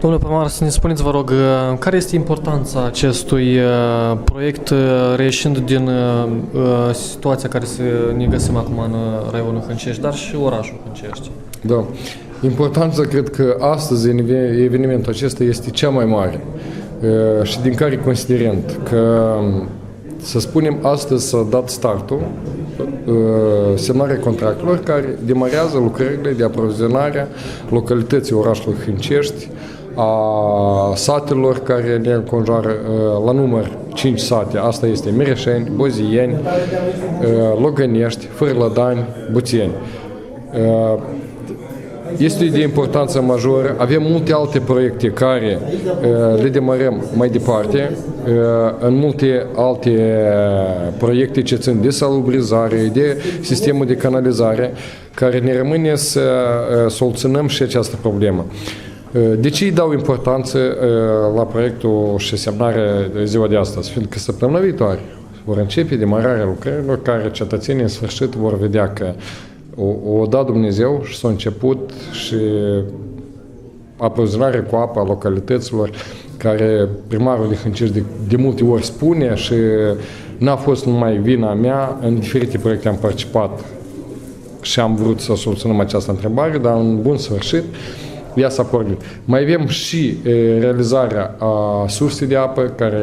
Domnule primar, să ne spuneți, vă rog, care este importanța acestui proiect reieșind din situația care ne găsim acum în raionul Hâncești, dar și orașul Hâncești? Da. Importanța, cred că astăzi evenimentul acesta este cea mai mare. Și din care considerent că, să spunem, astăzi s-a dat startul semnarea contractelor care demarează lucrările de aprovizionare localității orașului Hâncești, a satelor care ne înconjoară, la număr 5 sate. Asta este Mireșeni, Bozieni, Logănești, Fârlădani, Buțeni. Este de importanță majoră. Avem multe alte proiecte care le demarăm mai departe, în multe alte proiecte ce țin de salubrizare, de sistemul de canalizare, care ne rămâne să soluționăm și această problemă. De ce îi dau importanță la proiectul și semnarea ziua de astăzi? Fiindcă săptămâna viitoare vor începe demararea lucrărilor care cetățenii în sfârșit vor vedea că o dat Dumnezeu și s-a început și aprovizionarea cu apă a localităților care primarul de Hâncești de multe ori spune și n-a fost numai vina mea, în diferite proiecte am participat și am vrut să soluționăm această întrebare, dar în bun sfârșit ea s-a pornit. Mai avem și realizarea a sursei de apă care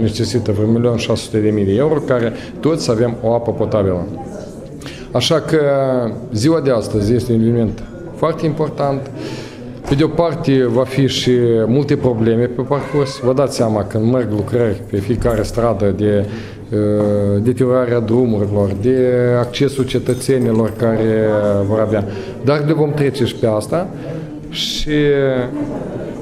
necesită vreo 1.600.000 de euro, care toți să avem o apă potabilă. Așa că ziua de astăzi este un eveniment foarte important. Pe de o parte va fi și multe probleme pe parcurs. Vă dați seama când merg lucrări pe fiecare stradă de deteriorarea drumurilor, de accesul cetățenilor care vor avea. Dar le vom trece și pe asta și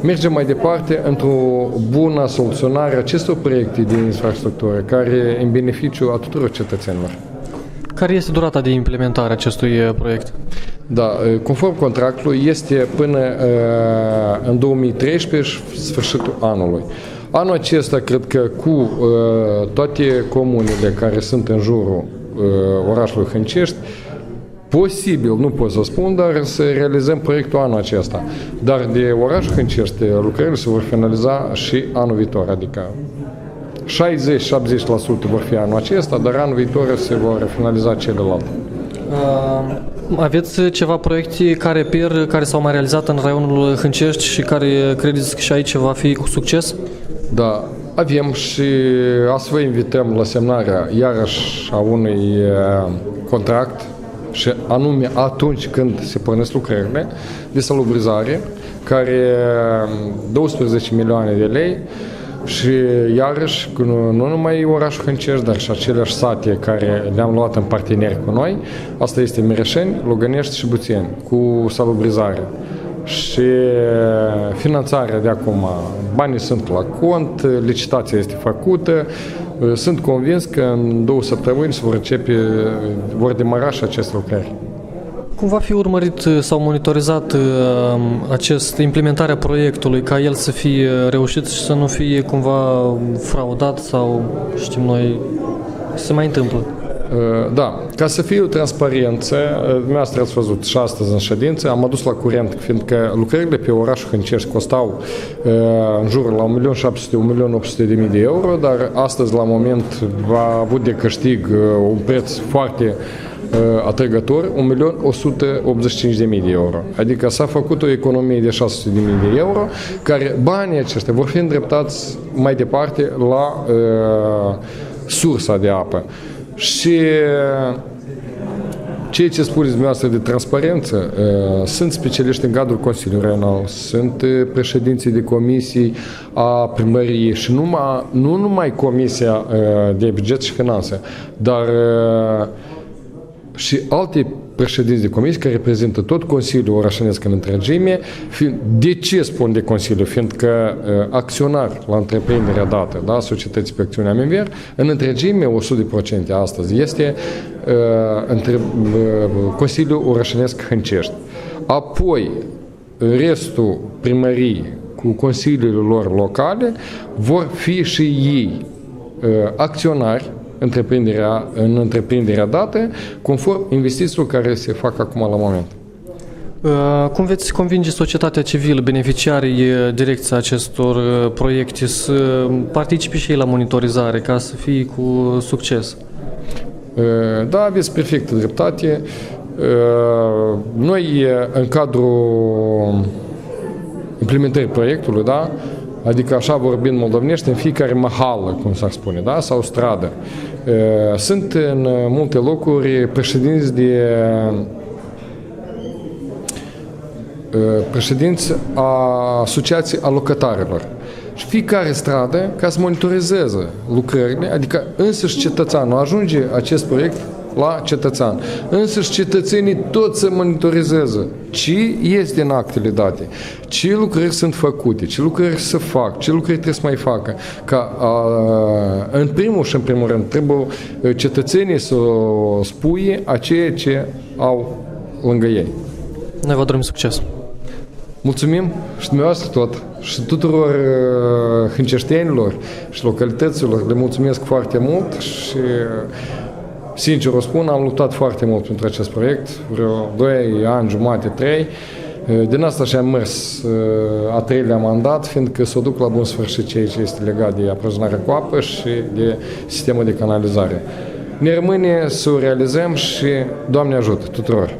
mergem mai departe într-o bună soluționare a acestor proiecte de infrastructură care în beneficiu a tuturor cetățenilor. Care este durata de implementare a acestui proiect? Da, conform contractului este până în 2013, sfârșitul anului. Anul acesta, cred că cu toate comunele care sunt în jurul orașului Hâncești, posibil, nu pot să spun, dar să realizăm proiectul anul acesta. Dar de orașul Hâncești lucrările se vor finaliza și anul viitor, adică 60-70% vor fi anul acesta, dar anul viitor se vor finaliza celelalte. Aveți ceva proiecte care s-au mai realizat în raionul Hâncești și care credeți că și aici va fi cu succes? Da, avem și astfel vă invităm la semnarea iarăși a unui contract și anume atunci când se pornesc lucrările de salubrizare, care 12 milioane de lei. Și iarăși, nu numai orașul Hâncești, dar și aceleași sate care le-am luat în parteneri cu noi, asta este Mireșeni, Logănești și Buțeni, cu salubrizare. Și finanțarea de acum, banii sunt la cont, licitația este făcută, sunt convins că în 2 săptămâni vor demara și aceste lucrări. Cum va fi urmărit sau monitorizat implementarea proiectului ca el să fie reușit și să nu fie cumva fraudat sau știm noi se mai întâmplă? Da, ca să fie o transparență, dumneavoastră ați văzut și astăzi în ședință, am adus la curent, fiindcă lucrările pe orașul Hâncești costau în jur la 1.700.000-1.800.000 de euro, dar astăzi la moment va avut de câștig un preț foarte atrăgător, 1.185.000 de euro. Adică s-a făcut o economie de 600.000 de euro, care banii aceștia vor fi îndreptați mai departe la sursa de apă. Și ceea ce spuneți dumneavoastră de transparență, sunt specialiști în cadrul Consiliului Regional, sunt președinții de comisii a primăriei și nu numai Comisia de Buget și Finanțe, dar și alte președinți de comisii care reprezintă tot Consiliul Orașănesc în întregime. De ce spun de Consiliu? Fiindcă acționar la întreprinderea dată, da, Societății pe Acțiune Aminver, în întregime 100% astăzi este Consiliul Orașănesc Hâncești. Apoi, restul primării cu consiliile lor locale vor fi și ei acționari în întreprinderea dată, conform investițiilor care se fac acum la moment. Cum veți convinge societatea civilă, beneficiarii direcția acestor proiecte să participe și ei la monitorizare ca să fie cu succes? Da, aveți perfectă dreptate. Noi, în cadrul implementării proiectului, da, adică așa vorbind moldovenește, în fiecare mahală, cum s-ar spune, da, sau stradă, sunt în multe locuri președinți a asociații a locatarilor. Și fiecare stradă, ca să monitorizeze lucrările, adică însăși cetățeanul, ajunge acest proiect la cetățean. Însăși cetățenii tot să monitorizeze ce este în actele date, ce lucrări sunt făcute, ce lucrări se fac, ce lucrări trebuie să mai facă. În primul și în primul rând trebuie cetățenii să spuie a ceea ce au lângă ei. Noi vă dorim succes! Mulțumim și dumneavoastră tot și tuturor hânceștenilor și localităților. Le mulțumesc foarte mult și sincer o spun, am luptat foarte mult pentru acest proiect, vreo 2 ani, jumate, 3. Din asta și-am mers a 3-lea mandat, fiindcă să o duc la bun sfârșit ceea ce este legat de aprovizionarea cu apă și de sistemul de canalizare. Ne rămâne să o realizăm și Doamne ajută tuturor!